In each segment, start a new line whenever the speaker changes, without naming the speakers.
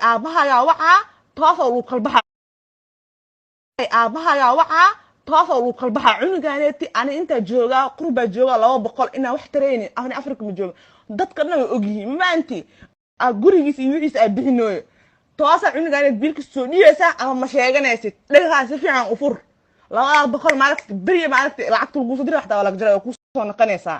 aabahayaa wacaa toosoo lagu kalbaxa aabahayaa wacaa toosoo lagu kalbaxa cunugaaneeti ani intaa joogaa qurbaa joogaa 200 inaa wax taraynin ani afrika ma jooga dadka dhan way ogyihiin maanti gurigiisa iyo wixiisa bixinooyo toosa cunugaaneet biilka soo dhiyeysaa ama ma sheeganaysid dhagaha si fiican u fur 200 maalinta bariya maalinta lacagta lagu soo diray waxtaa laga jaray ku soo noqonaysaa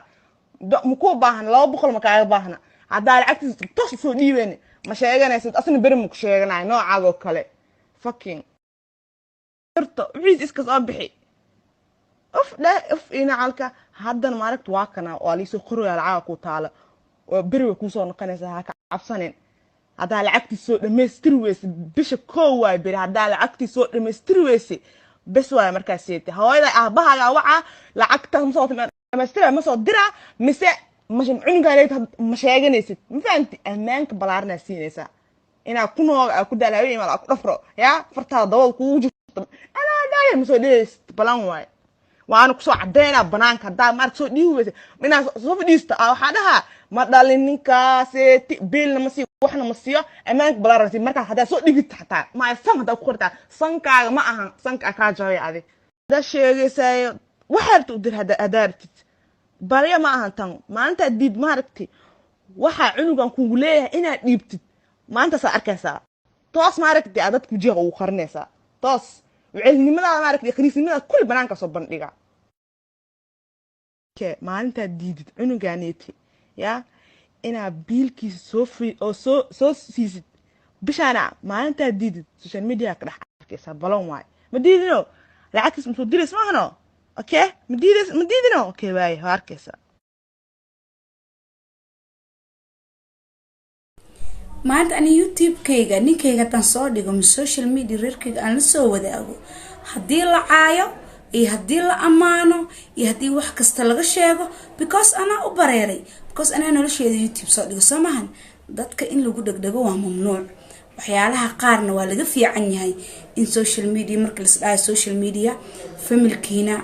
ma ku baahan 200 ma kaaga baahna hadaa lacagta toos soo dhiibeen ma sheeganaysid asna bari ma ku sheeganay noocaado kale fucking irto wiis iska soo bixi ina halka hadan maalinta waa kana oo liiso qoroya lacag ku taala oo bari ku soo noqonaysaa ha ka cabsanin hadaa lacagta soo dhameystir weys bisha koo way bari hadaa lacagta soo dhameystir weys bes waa markaas seetay hooyada aabahaga waxa lacagta soo dhameystir ma soo dira mise ماشي عنقاليت ما sheeganaysid ma fahanti amaanka balaarna siinaysa ina ku noog ku dalaaway ma la ku dhafro ya fartaa dawad ku jirto ana daayay ma soo dhees balan way waana ku soo cadeena banaanka hadaa mar soo dhiiwaysa mina soo fadhiista waxa dhaha ma dhalin ninkaasi biilna ma sii waxna ma siiyo amaanka balaarna marka hadaa soo dhigit xataa ma san hadaa ku qortaa sankaaga ma ahan sanka ka jabay adi da sheegaysay waxaad u dir hadaa adaartid bariya ma ahan tan maanta dib maaragti waxa cunugan kugu leeyahay inaad dhiibtid maanta sa arkaysaa toos maaragti aad ku jeeq u qarnaysaa toos wicilnimada maaragti khriisnimada kul banaanka soo bandhiga maanta diidid cunuganeeti ya ina biilkiisa soo free oo soo siisid bishana maanta diidid social media ka dhax arkaysaa balon waay ma diidino lacagtiis ma soo diris ma hano okay مديدنا اوكي باي هاركيسا
maanta ani youtube-kayga ninkayga tan soo dhigo social media reerkayga aan la soo wadaago hadii la caayo iyo hadii la amaano iyo hadii wax kasta laga sheego because ana u bareeray because ana nolosheeda youtube soo dhigo samahan dadka in lagu dhagdhago waa mamnuuc waxyaalaha qaarna waa laga fiican yahay in social media marka la isdhaay social media familkiina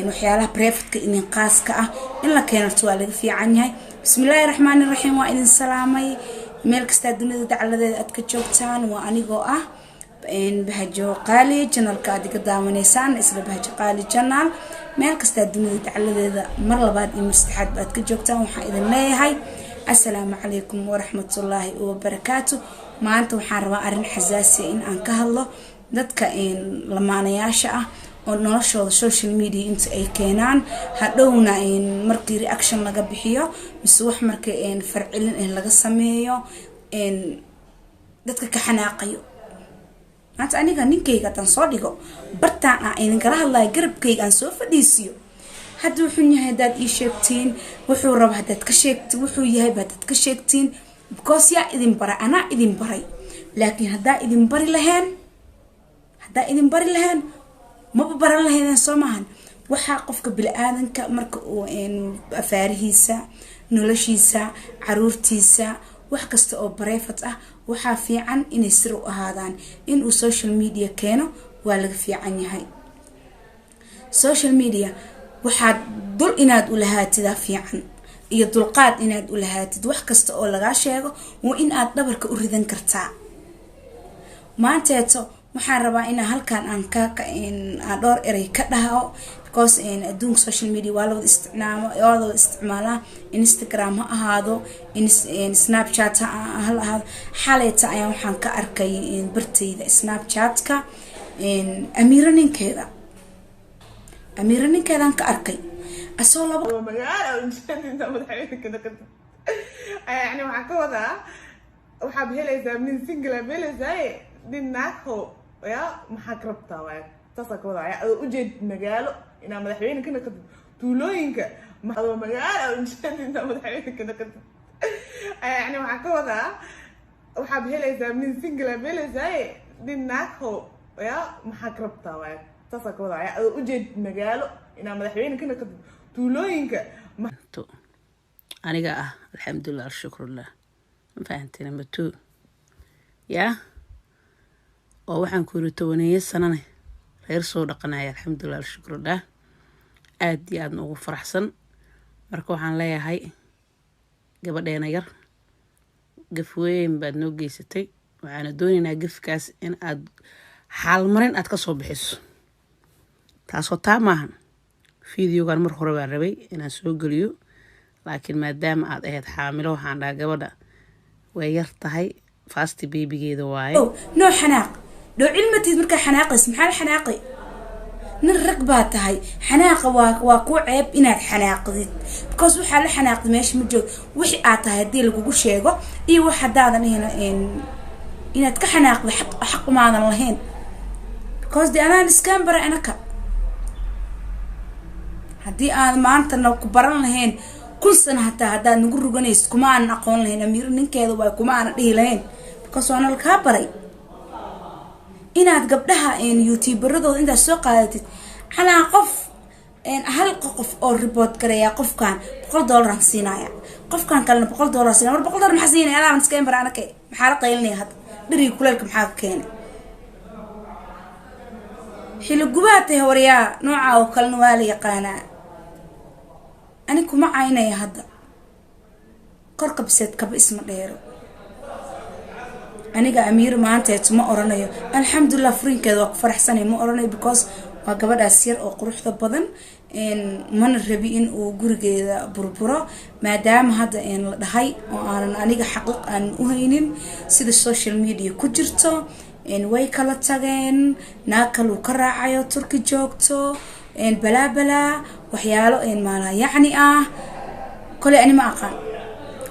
waxyaalaha private in qaaska ah in la keeno waa laga fiican yahay bismillaahir rahmaanir rahiim waa idin salaamay meel kasta dunida dacaladeeda aad ka joogtaan waa anigoo ah Bahajo Qaali channelka aad ka daawanaysaan isla Bahajo Qaali channel meel kasta dunida dacaladeeda mar labaad iyo mar saddexaad aad ka joogtaan waxaan idin leeyahay assalaamu calaykum wa rahmatullaahi wa barakaatuh maanta waxaan rabaa arin xasaasi in aan ka hadlo dadka lamaanayaasha ah oo noloshooda social media inta ay keenaan hadhowna markii reaction laga bixiyo mise wax markii farcilin laga sameeyo dadka ka xanaaqayo maanta aniga ninkayga tan soo dhigo bartaan ah in kala hadlay garabkayga aan soo fadhiisiyo hadduu xun yahay dad ii sheegtiin wuxuu rabo dad ka sheegtiin wuxuu yahay dad ka sheegtiin because yaa idin bara ana idin baray laakiin hadaa idin bari lahayn ma baran lahayn Soomahan waxa qofka bil aadanka marka uu afaarihiisa noloshiisa caruurtiisa wax kasta oo private ah waxa fiican inay sir u ahaadaan in uu social media keeno waa laga fiican yahay social media waxa dul inaad u lahaatid fiican iyo dulqaad inaad u lahaatid wax kasta oo laga sheego waa in aad dhabarka u ridan kartaa maanteeto waxaan rabaa in halkaan aan ka door eray ka dhaho because adduunka social media waa la isticmaalaa Instagram ha ahaado Snapchat ha ahaado xalayta ayaan waxaan ka arkay bartayda Snapchat-ka Amira ninkeeda ka arkay asoo laba
magaalo inta madaxweyne kada yani waxaan ka wadaa waxaad helaysaa min single helaysaa dinnaako ya maxaa rabtaa waay taasa ka wadaa aad u jeed magaalo ina madaxweyne kana ka tuulooyinka magaalo inta madaxweyne kada yani waxaan ka wadaa waxaad helaysaa min single helaysaa dinnaako ya maxaa rabtaa waay taasa ka wadaa aad u jeed magaalo ina madaxweyne kana ka tuulooyinka
aniga ah alxamdulillah shukrullah ma fahantina matu ya oo waxaan ku ritoonayay sanane reer soo dhaqanaya alxamdulillah shukrullah aad iyo aad ugu faraxsan marka waxaan leeyahay gabadheena yar gafweyn baad noo geysatay waxaana doonaynaa gefkaas in aad xaalmarin aad ka soo bixiso taasoo taa maahan fideogan mar hore baan rabay inaan soo geliyo laakiin maadaama aad ahayd xaamilo waxaan dhaha gabadha way yar tahay faasti beebigeeda waaye
noo xanaaq dhoo cilmatiid markaa xanaaqays maxaa la xanaaqay nin rag baa tahay xanaaqa waa ku ceeb inaad xanaaqdid because waxaa la xanaaqday meesha ma joog wixii aad tahay haddii lagugu sheego iyo wax haddaadan inaad ka xanaaqda xaq umaadan lahayn because de anaan iskaan bara anaka haddii aan maantana ku baran lahayn kun sana hataa haddaad nagu ruganaysid kuma aanan aqoon lahayn amiiro ninkeeda waa kuma aanan dhihi lahayn because waana lakaa baray inaad gabdhaha youtuberadooda intaad soo qaadatid calaa qof hal qof oo report garaya qofkan $100 siinaya qofkan kalena $100 siinaya war $100 maxaa siinaya alaaban iskaan bara anaka maxaa la qaylinaya hadda dhiri kuleelka maxaa ka keenay xilli gubaatay hawriyaa nooca oo kalena waa la yaqaanaa ani kuma caynaya hadda korka biseed kaba isma dheero aniga amiir maanteed ma oranayo alxamdulillah frinkeeda waa ku faraxsanay ma oranayo because waa gabadhaas yar oo quruxda badan mana rabi in uu gurigeeda burburo maadaama hadda la dhahay oo aanan aniga xaqiiq aan u haynin sida social media ku jirto way kala tageen naag kaluu ka raacayo turki joogto balaa waxyaalo maala yacni kole ani ma aqaan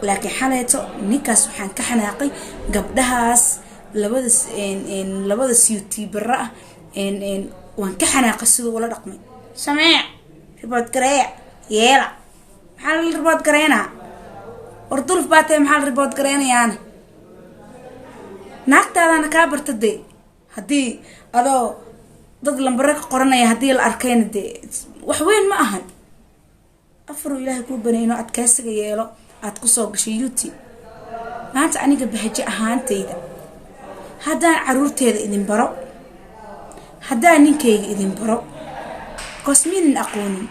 laakiin xaleeto ninkaas waxaan ka xanaaqay gabdhahaas labada youtuber waan ka xanaaqay siduu ula dhaqmay samee report gareeya yeela maxaa la report gareynaa war dulf baa tahay maxaa la report gareynayaana naagtaadana kaa barta dee haddii adoo dad lambare ka qoranaya haddii la arkayna dee wax weyn ma ahan afaru ilaahay kuu banayno adkaysiga yeelo aad kusoo gashay youtube maanta aniga bahajo ahaantayda haddaan caruurteeda idin baro haddaan ninkayga idin baro kosminin aqoonin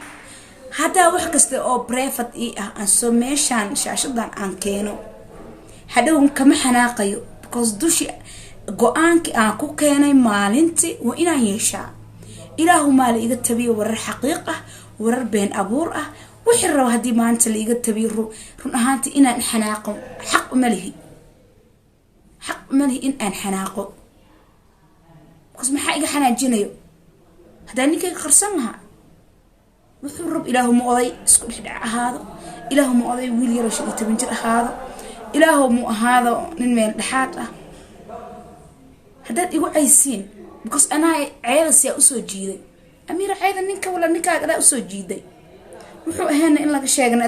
haddaa wax kasta oo brevat ii aan soo meeshaan shaashadan aan keeno hadhow kama xanaaqayo because dushi go-aankii aan ku keenay maalintii waa inaan yeeshaa ilaahu maala iga tabiyo warar xaqiiq warar been abuur wixii rabo haddii maanta la iga tabiyo run ahaantii inaan xanaaqo xaq uma lihi in aan xanaaqo because maxaa iga xanaajinayo haddaan ninkayga qarsan lahaa wuxuu rab ilaahu ma oday isku dhexdhex ahaado ilaahu ma oday wiil yaroo 15 jir ahaado ilaahu mu ahaado nin meel dhexaad haddaad igu caysiin because anaa ceeda siyaa usoo jiiday amiira ceeda ninka wala ninkaaga dhaa usoo jiiday wuxuu ahaana in laga sheegana